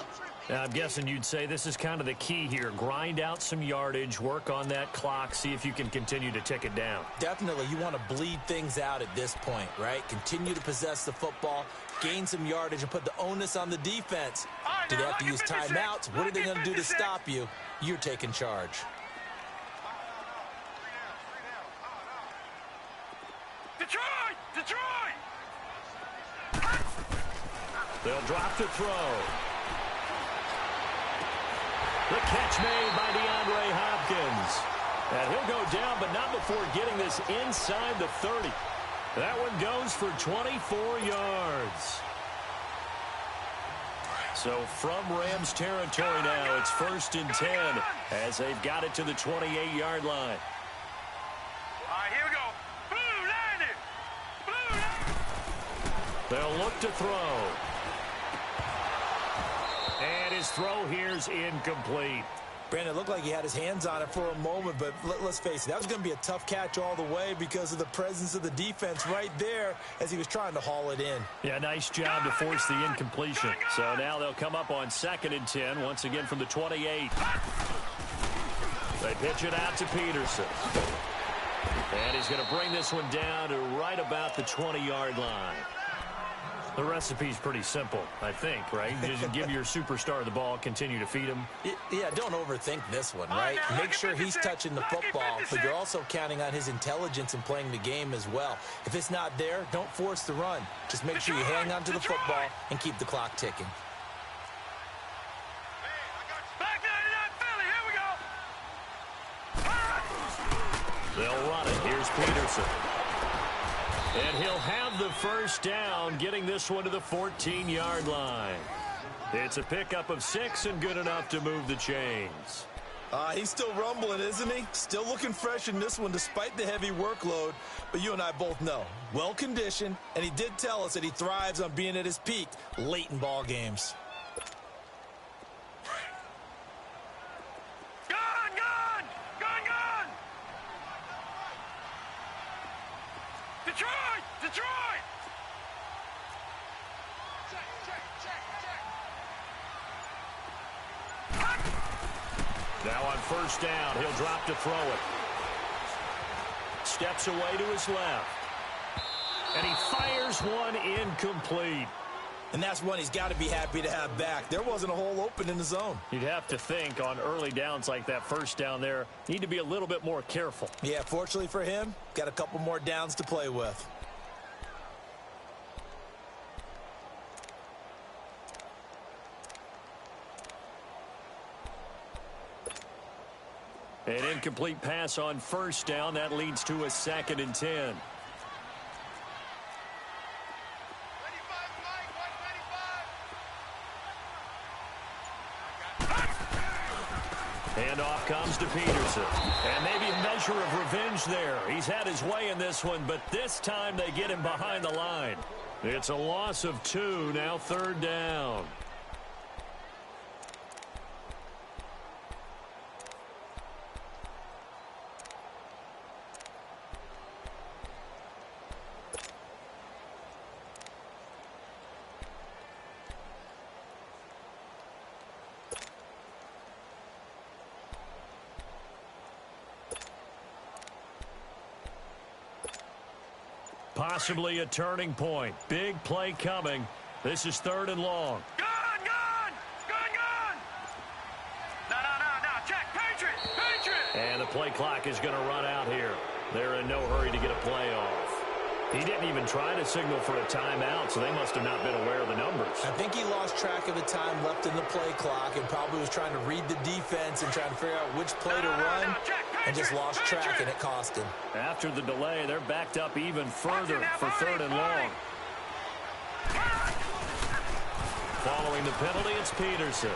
[SPEAKER 1] Now, I'm guessing you'd say this is kind of the key here. Grind out some yardage, work on that clock, see if you can continue to tick it down.
[SPEAKER 2] Definitely, you want to bleed things out at this point, right? Continue to possess the football, gain some yardage, and put the onus on the defense. Do they have to use timeouts? What are they going to do to stop you? You're taking charge.
[SPEAKER 3] Detroit!
[SPEAKER 1] They'll drop to throw. The catch made by DeAndre Hopkins. And he'll go down, but not before getting this inside the 30. That one goes for 24 yards. So from Rams territory now, it's 1st and 10 as they've got it to the 28-yard line.
[SPEAKER 3] All right, here we go. Blue line.
[SPEAKER 1] They'll look to throw. And his throw here's incomplete.
[SPEAKER 2] Brandon, it looked like he had his hands on it for a moment, but let's face it, that was going to be a tough catch all the way because of the presence of the defense right there as he was trying to haul it in.
[SPEAKER 1] Yeah, nice job to force the incompletion. So now they'll come up on 2nd and 10, once again from the 28. They pitch it out to Peterson. And he's going to bring this one down to right about the 20-yard line. The recipe's pretty simple, I think, right? You just give your superstar the ball, continue to feed him.
[SPEAKER 2] Yeah, don't overthink this one, right? Make sure he's touching the football, but you're also counting on his intelligence in playing the game as well. If it's not there, don't force the run. Just make sure you hang on to the football and keep the clock ticking.
[SPEAKER 3] Back 99 Philly, here we go.
[SPEAKER 1] They'll run it. Here's Peterson. And he'll have the first down, getting this one to the 14-yard line. It's a pickup of 6 and good enough to move the chains.
[SPEAKER 2] He's still rumbling, isn't he? Still looking fresh in this one despite the heavy workload. But you and I both know, well-conditioned, and he did tell us that he thrives on being at his peak late in ball games.
[SPEAKER 3] Detroit!
[SPEAKER 1] Now on first down, he'll drop to throw it. Steps away to his left. And he fires one incomplete.
[SPEAKER 2] And that's one he's got to be happy to have back. There wasn't a hole open in the zone.
[SPEAKER 1] You'd have to think on early downs like that first down there, need to be a little bit more careful.
[SPEAKER 2] Yeah, fortunately for him, got a couple more downs to play with.
[SPEAKER 1] An incomplete pass on first down. That leads to a 2nd and 10. Handoff comes to Peterson. And maybe a measure of revenge there. He's had his way in this one, but this time they get him behind the line. It's a loss of 2, now 3rd down. Possibly a turning point. Big play coming. This is 3rd and long.
[SPEAKER 3] Gun! No. Check. Patriot!
[SPEAKER 1] And the play clock is going to run out here. They're in no hurry to get a play off. He didn't even try to signal for a timeout, so they must have not been aware of the numbers.
[SPEAKER 2] I think he lost track of the time left in the play clock and probably was trying to read the defense and trying to figure out which play to run and just lost track, and it cost him.
[SPEAKER 1] After the delay, they're backed up even further for 3rd and long. Following the penalty, it's Peterson.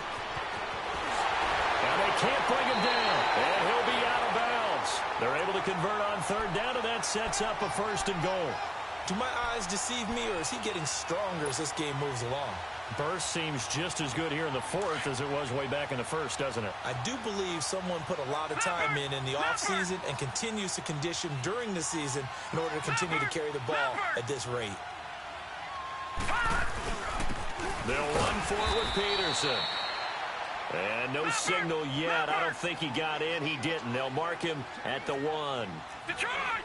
[SPEAKER 1] And they can't bring him down. And he'll be out of bounds. They're able to convert on 3rd down, and that sets up a 1st and goal.
[SPEAKER 2] Do my eyes deceive me, or is he getting stronger as this game moves along?
[SPEAKER 1] Burst seems just as good here in the 4th as it was way back in the 1st, doesn't it?
[SPEAKER 2] I do believe someone put a lot of time in the offseason and continues to condition during the season in order to continue to carry the ball at this rate.
[SPEAKER 1] They'll run for it with Peterson. And no signal yet. I don't think he got in. He didn't. They'll mark him at the 1.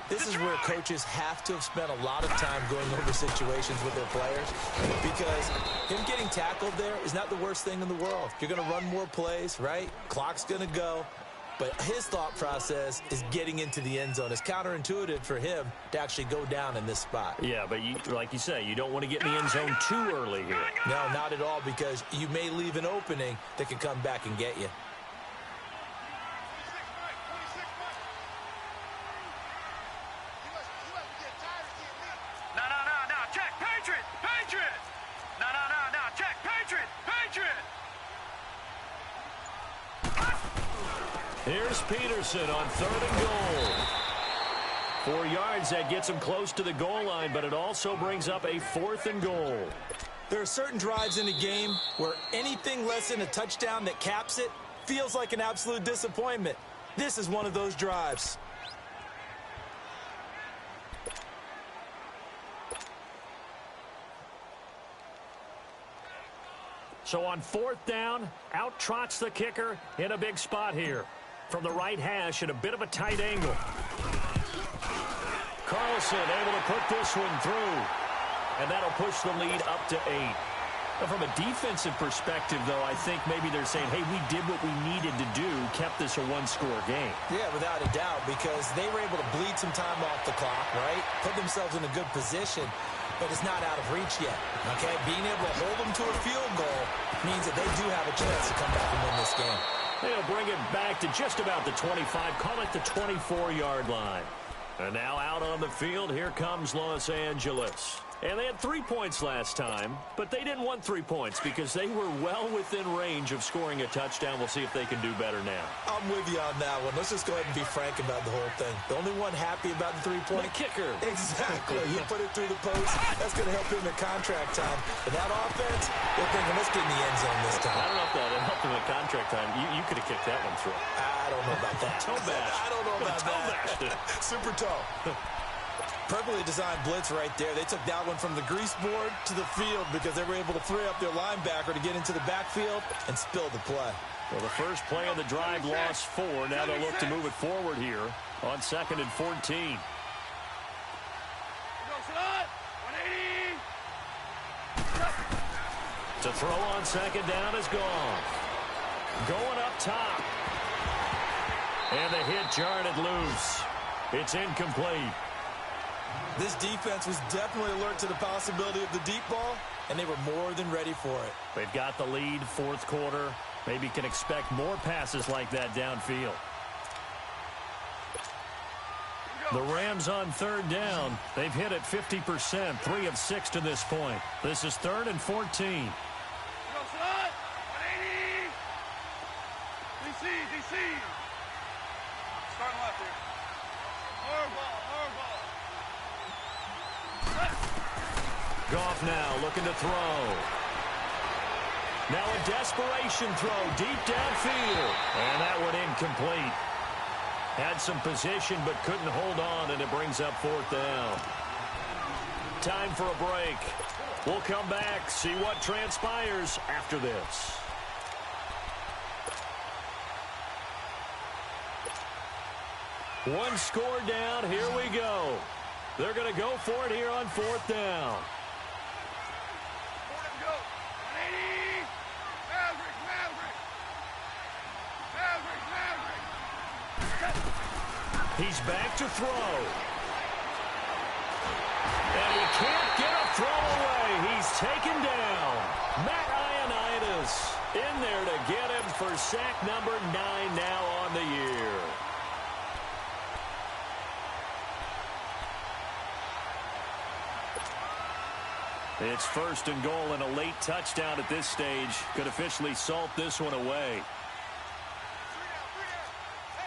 [SPEAKER 2] This is where coaches have to have spent a lot of time going over situations with their players, because him getting tackled there is not the worst thing in the world. You're going to run more plays, right? Clock's going to go. But his thought process is getting into the end zone. It's counterintuitive for him to actually go down in this spot.
[SPEAKER 1] Yeah, but like you say, you don't want to get in the end zone too early here.
[SPEAKER 2] No, not at all, because you may leave an opening that can come back and get you.
[SPEAKER 3] No. Check. Patriot! No. Check. Patriot!
[SPEAKER 1] Here's Peterson on 3rd and goal. 4 yards, that gets him close to the goal line, but it also brings up a 4th and goal.
[SPEAKER 2] There are certain drives in a game where anything less than a touchdown that caps it feels like an absolute disappointment. This is one of those drives.
[SPEAKER 1] So on 4th down, out trots the kicker in a big spot here. From the right hash at a bit of a tight angle. Carlson able to put this one through. And that'll push the lead up to 8. Now, from a defensive perspective, though, I think maybe they're saying, hey, we did what we needed to do, kept this a one-score game.
[SPEAKER 2] Yeah, without a doubt, because they were able to bleed some time off the clock, right? Put themselves in a good position, but it's not out of reach yet, okay? Being able to hold them to a field goal means that they do have a chance to come back and win this game.
[SPEAKER 1] They'll bring it back to just about the 25, call it the 24-yard line. And now out on the field, here comes Los Angeles. And they had 3 points last time, but they didn't want 3 points because they were well within range of scoring a touchdown. We'll see if they can do better now.
[SPEAKER 2] I'm with you on that one. Let's just go ahead and be frank about the whole thing. The only one happy about the 3-point.
[SPEAKER 1] The kicker.
[SPEAKER 2] Exactly. He put it through the post. That's going to help him in contract time. But that offense, they're thinking, let's get in the end zone this time.
[SPEAKER 1] I don't know if that helped him in contract time. You could have kicked that one through.
[SPEAKER 2] I don't know about that.
[SPEAKER 1] Toe bash.
[SPEAKER 2] I don't know about that. Super toe. Perfectly designed blitz right there. They took that one from the grease board to the field because they were able to free up their linebacker to get into the backfield and spill the play.
[SPEAKER 1] Well, the first play of the drive lost 4. Now they'll look to move it forward here on 2nd and 14. To throw on 2nd down is gone. Going up top. And the hit jarred it loose. It's incomplete.
[SPEAKER 2] This defense was definitely alert to the possibility of the deep ball, and they were more than ready for it.
[SPEAKER 1] They've got the lead, 4th quarter. Maybe can expect more passes like that downfield. The Rams on 3rd down. They've hit it 50%, 3 of 6 to this point. This is 3rd and 14.
[SPEAKER 3] DC. Starting left here.
[SPEAKER 1] Goff now looking to throw. Now a desperation throw deep downfield. And that one incomplete. Had some position but couldn't hold on, and it brings up 4th down. Time for a break. We'll come back, see what transpires after this. One score down. Here we go. They're going to go for it here on 4th down. He's back to throw. And he can't get a throw away. He's taken down. Matt Ioannidis in there to get him for sack number 9 now on the year. It's 1st and goal, and a late touchdown at this stage could officially salt this one away.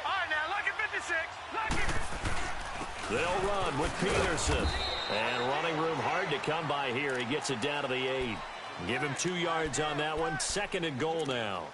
[SPEAKER 3] All right, now, lucky 56. Lucky.
[SPEAKER 1] They'll run with Peterson. And running room hard to come by here. He gets it down to the 8. Give him 2 yards on that one. 2nd and goal now.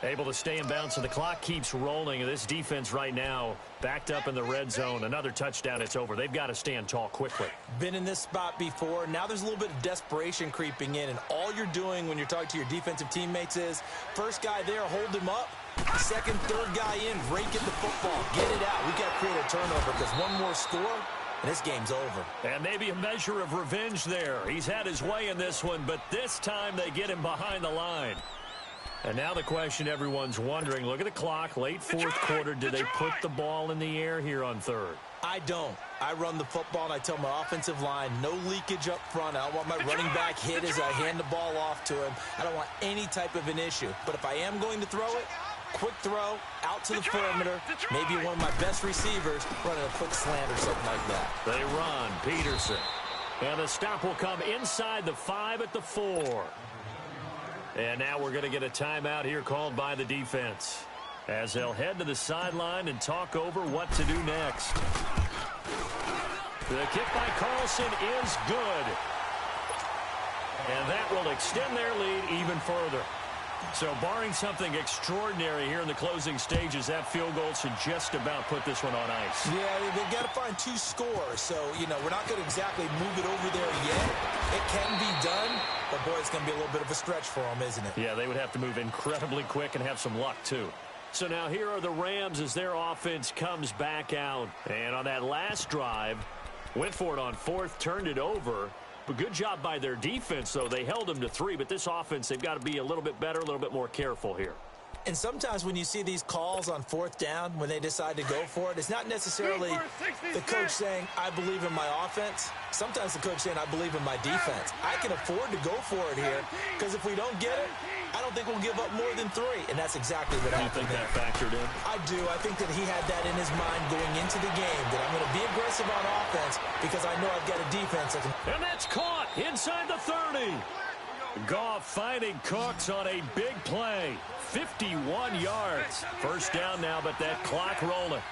[SPEAKER 1] Able to stay in bounds, so the clock keeps rolling. And this defense right now backed up in the red zone. Another touchdown, it's over. They've got to stand tall quickly.
[SPEAKER 2] Been in this spot before. Now there's a little bit of desperation creeping in. And all you're doing when you're talking to your defensive teammates is, first guy there, hold him up. Second, third guy in, rake at the football. Get it out. We've got to create a turnover because one more score, and this game's over.
[SPEAKER 1] And maybe a measure of revenge there. He's had his way in this one, but this time they get him behind the line. And now the question everyone's wondering, look at the clock, late 4th quarter. Do they put the ball in the air here on 3rd?
[SPEAKER 2] I don't. I run the football, and I tell my offensive line, no leakage up front. I don't want my running back hit as I hand the ball off to him. I don't want any type of an issue. But if I am going to throw it, quick throw, out to the perimeter, maybe one of my best receivers running a quick slant or something like that.
[SPEAKER 1] They run, Peterson. And the stop will come inside the 5 at the 4. And now we're going to get a timeout here called by the defense, as they'll head to the sideline and talk over what to do next. The kick by Carlson is good. And that will extend their lead even further. So barring something extraordinary here in the closing stages, that field goal should just about put this one on ice.
[SPEAKER 2] Yeah, they've got to find 2 scores. So, we're not going to exactly move it over there yet. It can be done, but, boy, it's going to be a little bit of a stretch for them, isn't it?
[SPEAKER 1] Yeah, they would have to move incredibly quick and have some luck, too. So now here are the Rams as their offense comes back out. And on that last drive, Went for it on fourth, turned it over. But good job by their defense, though. They held them to 3, but this offense, they've got to be a little bit better, a little bit more careful here.
[SPEAKER 2] And sometimes when you see these calls on fourth down, when they decide to go for it, it's not necessarily the coach saying, I believe in my offense. Sometimes the coach saying, I believe in my defense. I can afford to go for it here because if we don't get it, I don't think we'll give up more than 3. And that's exactly what happened.
[SPEAKER 1] You think that factored in?
[SPEAKER 2] I do. I think that he had that in his mind going into the game, that I'm going to be aggressive on offense because I know I've got a defense that can.
[SPEAKER 1] And that's caught inside the 30. Goff finding Cooks on a big play. 51 yards. First down now, but that clock rolling.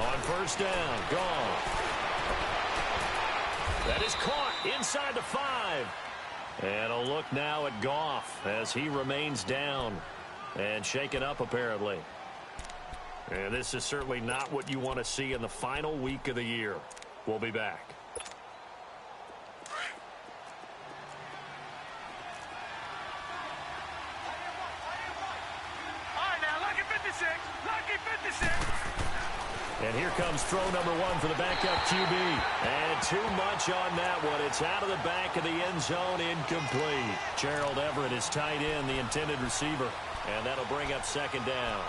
[SPEAKER 1] On first down, Goff. That is caught inside the 5. And a look now at Goff as he remains down and shaken up apparently. And this is certainly not what you want to see in the final week of the year. We'll be back.
[SPEAKER 3] All right, now, lucky 56. Lucky 56.
[SPEAKER 1] And here comes throw number 1 for the backup QB. And too much on that one. It's out of the back of the end zone, incomplete. Gerald Everett is tight end, the intended receiver. And that'll bring up second down.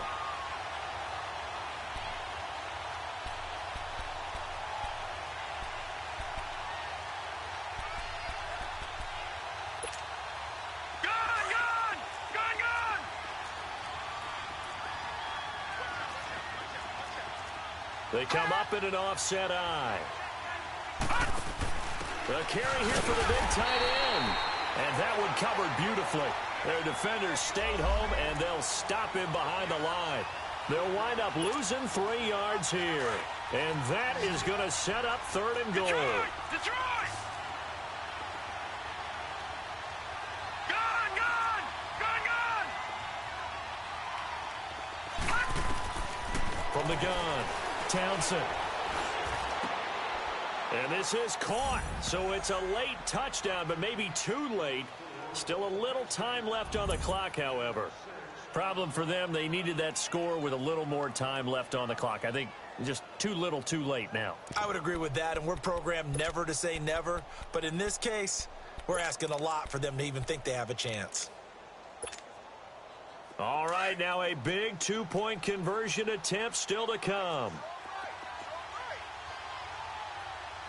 [SPEAKER 1] They come up in an offset eye. The carry here for the big tight end. And that one covered beautifully. Their defenders stayed home, and they'll stop him behind the line. They'll wind up losing 3 yards here. And that is going to set up third and goal.
[SPEAKER 3] Detroit! Gone!
[SPEAKER 1] From the gun, Townsend. And this is caught. So it's a late touchdown, but maybe too late. Still a little time left on the clock, however. Problem for them, they needed that score with a little more time left on the clock. I think just too little, too late now.
[SPEAKER 2] I would agree with that, and we're programmed never to say never. But in this case, we're asking a lot for them to even think they have a chance.
[SPEAKER 1] All right, now a big two-point conversion attempt still to come.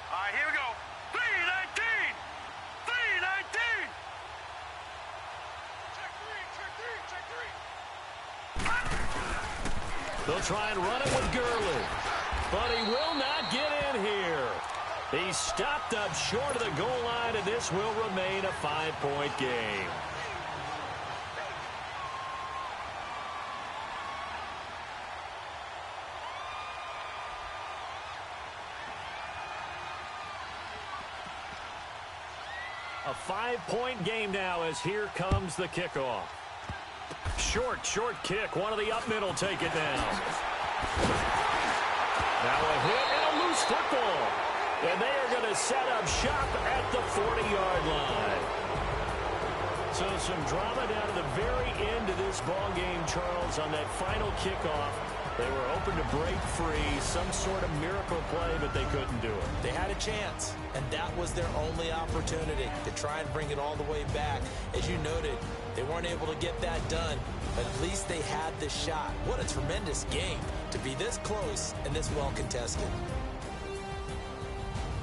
[SPEAKER 3] All right, here we go. 319! 319! Check 3, check 3, check 3.
[SPEAKER 1] They'll try and run it with Gurley, but he will not get in here. He's stopped up short of the goal line, and this will remain a 5-point game. A 5-point game now as here comes the kickoff. Short kick. One of the up middle take it down. Now a hit and a loose football. And they are going to set up shop at the 40-yard line. So some drama down to the very end of this ball game, Charles, on that final kickoff. They were hoping to break free, some sort of miracle play, but they couldn't do it.
[SPEAKER 2] They had a chance, and that was their only opportunity to try and bring it all the way back. As you noted, they weren't able to get that done, but at least they had the shot. What a tremendous game to be this close and this well contested.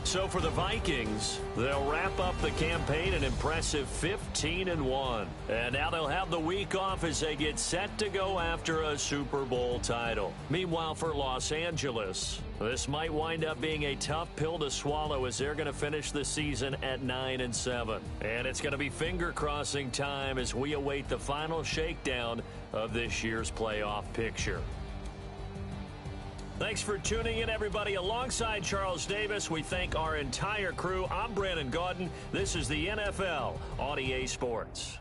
[SPEAKER 1] So for the Vikings, they'll wrap up the campaign an impressive 15-1. And now they'll have the week off as they get set to go after a Super Bowl title. Meanwhile, for Los Angeles, this might wind up being a tough pill to swallow as they're going to finish the season at 9-7. And it's going to be finger-crossing time as we await the final shakedown of this year's playoff picture. Thanks for tuning in, everybody. Alongside Charles Davis, we thank our entire crew. I'm Brandon Gaudin. This is the NFL on EA Sports.